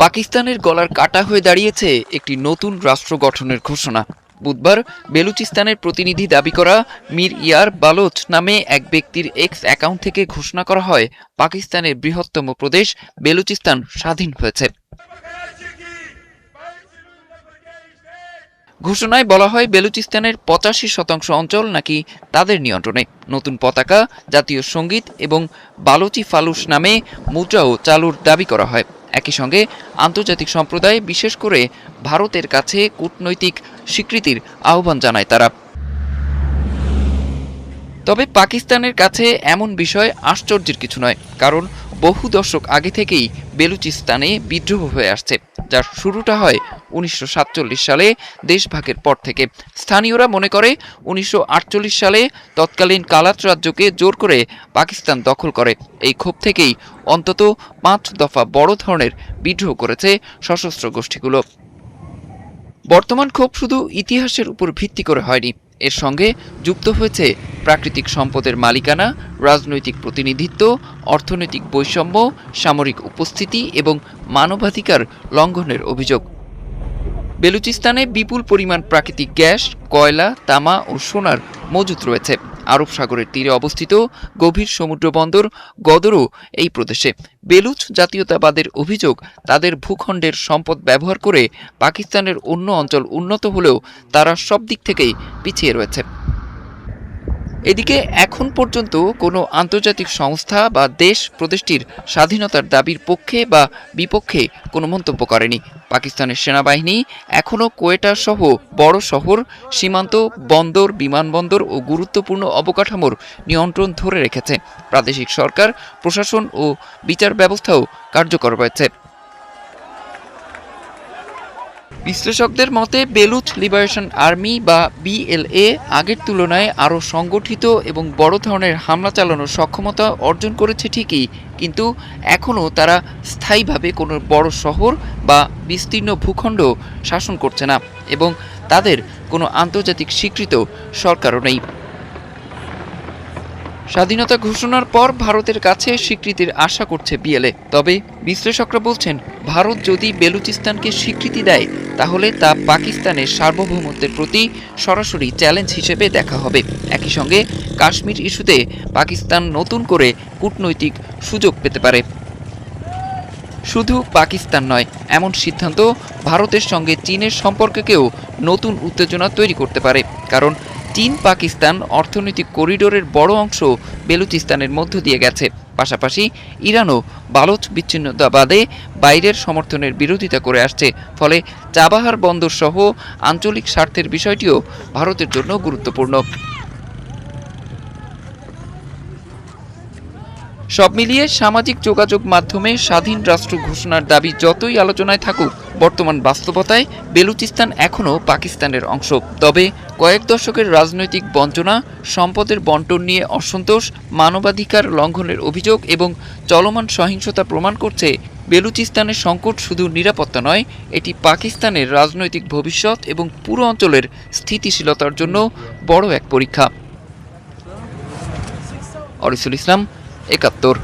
পাকিস্তানের গলার কাটা হয়ে দাঁড়িয়েছে একটি নতুন রাষ্ট্র গঠনের ঘোষণা। বুধবার বেলুচিস্তানের প্রতিনিধি দাবি করা মীর ইয়ার বালোচ নামে এক ব্যক্তির এক্স অ্যাকাউন্ট থেকে ঘোষণা করা হয় পাকিস্তানের বৃহত্তম প্রদেশ বেলুচিস্তান স্বাধীন হয়েছে। ঘোষণায় বলা হয় বেলুচিস্তানের ৮৫% অঞ্চল নাকি তাদের নিয়ন্ত্রণে। নতুন পতাকা, জাতীয় সঙ্গীত এবং বালোচি ফালুস নামে মুদ্রাও চালুর দাবি করা হয়। একই সঙ্গে আন্তর্জাতিক সম্প্রদায়, বিশেষ করে ভারতের কাছে কূটনৈতিক স্বীকৃতির আহ্বান জানায় তারা। তবে পাকিস্তানের কাছে এমন বিষয় আশ্চর্যের কিছু নয়, কারণ বহু দশক আগে থেকেই বেলুচিস্তানে বিদ্রোহ হয়ে আসছে, যার শুরুটা হয় ১৯৪৭ সালে দেশভাগের পর থেকে। স্থানীয়রা মনে করে ১৯৪৮ সালে তৎকালীন কালাত রাজ্যকে জোর করে পাকিস্তান দখল করে। এই ক্ষোভ থেকেই অন্তত ৫ দফা বড় ধরনের বিদ্রোহ করেছে সশস্ত্র গোষ্ঠীগুলো। বর্তমান ক্ষোভ শুধু ইতিহাসের উপর ভিত্তি করে হয়নি, এর সঙ্গে যুক্ত হয়েছে প্রাকৃতিক সম্পদের মালিকানা, রাজনৈতিক প্রতিনিধিত্ব, অর্থনৈতিক বৈষম্য, সামরিক উপস্থিতি এবং মানবাধিকার লঙ্ঘনের অভিযোগ। বেলুচিস্তানে বিপুল পরিমাণ প্রাকৃতিক গ্যাস, কয়লা, তামা ও সোনার মজুত রয়েছে। আরব সাগরের তীরে অবস্থিত গভীর সমুদ্র বন্দর গদরও এই প্রদেশে। বেলুচ জাতীয়তাবাদের অভিযোগ, তাদের ভূখণ্ডের সম্পদ ব্যবহার করে পাকিস্তানের অন্য অঞ্চল উন্নত হলেও তারা সব দিক থেকেই পিছিয়ে রয়েছে। এদিকে এখন পর্যন্ত কোনো আন্তর্জাতিক সংস্থা বা দেশ প্রদেশটির স্বাধীনতার দাবির পক্ষে বা বিপক্ষে কোনো মন্তব্য করেনি। পাকিস্তানের সেনাবাহিনী এখনও কোয়েটা সহ বড় শহর, সীমান্ত, বন্দর, বিমানবন্দর ও গুরুত্বপূর্ণ অবকাঠামোর নিয়ন্ত্রণ ধরে রেখেছে। প্রাদেশিক সরকার, প্রশাসন ও বিচার ব্যবস্থাও কার্যকর রয়েছে। বিশ্লেষকদের মতে বেলুচ লিবারেশন আর্মি বা বিএলএ আগের তুলনায় আরও সংগঠিত এবং বড় ধরনের হামলা চালানোর সক্ষমতা অর্জন করেছে ঠিকই, কিন্তু এখনও তারা স্থায়ীভাবে কোনো বড় শহর বা বিস্তীর্ণ ভূখণ্ড শাসন করছে না এবং তাদের কোনো আন্তর্জাতিক স্বীকৃত সরকারও নেই। স্বাধীনতা ঘোষণার পর ভারতের কাছে স্বীকৃতির আশা করছে বিএলএ। তবে বিশ্লেষকরা বলছেন, ভারত যদি বেলুচিস্তানকে স্বীকৃতি দেয় তাহলে তা পাকিস্তানের সার্বভৌমত্বের প্রতি সরাসরি চ্যালেঞ্জ হিসেবে দেখা হবে। একই সঙ্গে কাশ্মীর ইস্যুতে পাকিস্তান নতুন করে কূটনৈতিক সুযোগ পেতে পারে। শুধু পাকিস্তান নয়, এমন সিদ্ধান্ত ভারতের সঙ্গে চীনের সম্পর্ককেও নতুন উত্তেজনা তৈরি করতে পারে, কারণ চীন পাকিস্তান অর্থনৈতিক করিডোরের বড় অংশ বেলুচিস্তানের মধ্য দিয়ে গেছে। পাশাপাশি ইরানও বালোচ বিচ্ছিন্নতাবাদে বাইরের সমর্থনের বিরোধিতা করে আসছে, ফলে চাবাহার বন্দর সহ আঞ্চলিক স্বার্থের বিষয়টিও ভারতের জন্য গুরুত্বপূর্ণ। সব মিলিয়ে সামাজিক যোগাযোগ মাধ্যমে স্বাধীন রাষ্ট্র ঘোষণার দাবি যতই আলোচনায় থাকুক, বর্তমান বাস্তবতায় বেলুচিস্তান এখনও পাকিস্তানের অংশ। তবে কয়েক দশকের রাজনৈতিক বঞ্চনা, সম্পদের বণ্টন নিয়ে অসন্তোষ, মানবাধিকার লঙ্ঘনের অভিযোগ এবং চলমান সহিংসতা প্রমাণ করছে বেলুচিস্তানের সংকট শুধু নিরাপত্তা নয়, এটি পাকিস্তানের রাজনৈতিক ভবিষ্যৎ এবং পুরো অঞ্চলের স্থিতিশীলতার জন্য বড় এক পরীক্ষা। অরিসুল ইসলাম, ৭১।